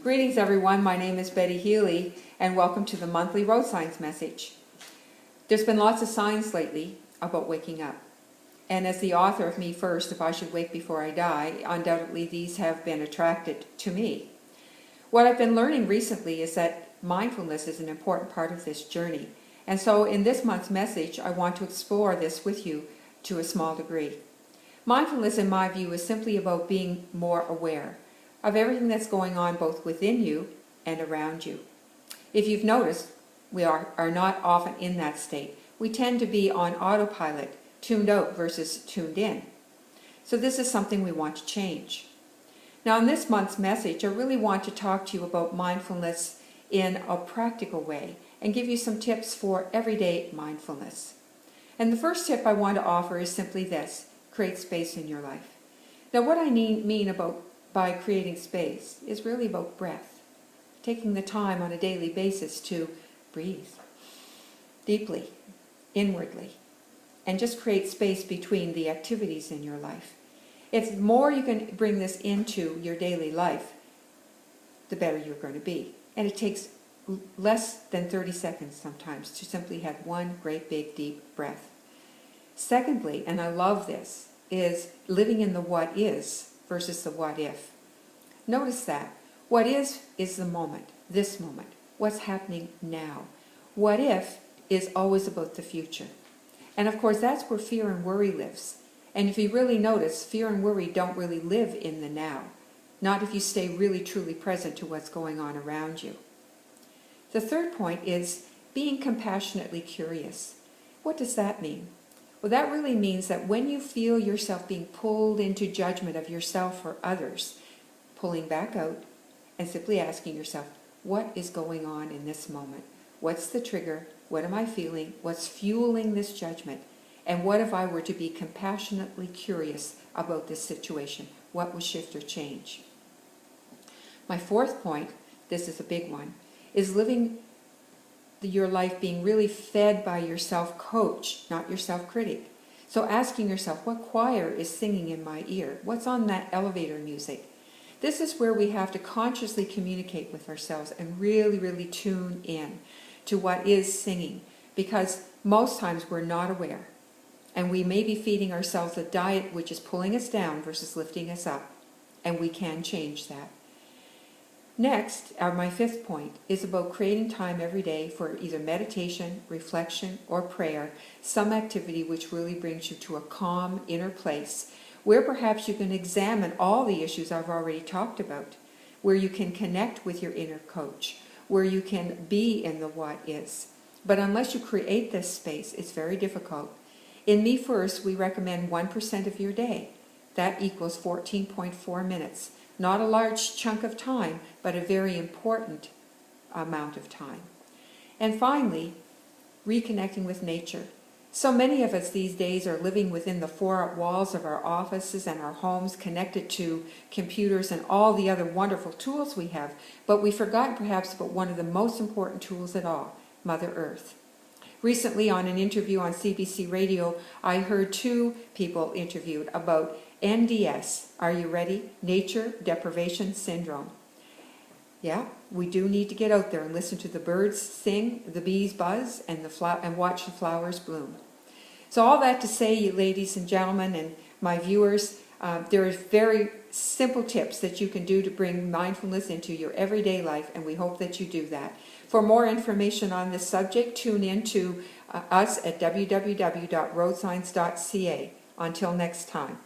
Greetings everyone, my name is Betty Healey and welcome to the monthly road signs message. There's been lots of signs lately about waking up. And as the author of Me First, If I Should Wake Before I Die, undoubtedly these have been attracted to me. What I've been learning recently is that mindfulness is an important part of this journey. And so in this month's message, I want to explore this with you to a small degree. Mindfulness, in my view, is simply about being more aware of everything that's going on both within you and around you. If you've noticed, we are not often in that state. We tend to be on autopilot, tuned out versus tuned in. So this is something we want to change. Now in this month's message, I really want to talk to you about mindfulness in a practical way and give you some tips for everyday mindfulness. And the first tip I want to offer is simply this: create space in your life. Now what I mean by creating space is really about breath. Taking the time on a daily basis to breathe deeply, inwardly, and just create space between the activities in your life. If the more you can bring this into your daily life, the better you're going to be. And it takes less than 30 seconds sometimes to simply have one great big deep breath. Secondly, and I love this, is living in the what is versus the what if. Notice that. What is the moment, this moment, what's happening now. What if is always about the future. And of course that's where fear and worry lives. And if you really notice, fear and worry don't really live in the now. Not if you stay really truly present to what's going on around you. The third point is being compassionately curious. What does that mean? Well, that really means that when you feel yourself being pulled into judgment of yourself or others, pulling back out and simply asking yourself, what is going on in this moment? What's the trigger? What am I feeling? What's fueling this judgment? And what if I were to be compassionately curious about this situation? What would shift or change? My fourth point, this is a big one, is living your life being really fed by your self-coach, not your self-critic. So asking yourself, what choir is singing in my ear? What's on that elevator music? This is where we have to consciously communicate with ourselves and really, really tune in to what is singing, because most times we're not aware. And we may be feeding ourselves a diet which is pulling us down versus lifting us up. And we can change that. Next, my fifth point is about creating time every day for either meditation, reflection, or prayer, some activity which really brings you to a calm inner place, where perhaps you can examine all the issues I've already talked about, where you can connect with your inner coach, where you can be in the what is. But unless you create this space, it's very difficult. In Me First, we recommend 1% of your day. That equals 14.4 minutes. Not a large chunk of time, but a very important amount of time. And finally, reconnecting with nature. So many of us these days are living within the four walls of our offices and our homes, connected to computers and all the other wonderful tools we have, but we've forgotten perhaps about one of the most important tools at all, Mother Earth. Recently on an interview on CBC Radio, I heard two people interviewed about NDS, are you ready? Nature Deprivation Syndrome. Yeah, we do need to get out there and listen to the birds sing, the bees buzz, and watch the flowers bloom. So all that to say, ladies and gentlemen and my viewers, there are very simple tips that you can do to bring mindfulness into your everyday life, and we hope that you do that. For more information on this subject, tune in to us at www.roadsigns.ca. Until next time.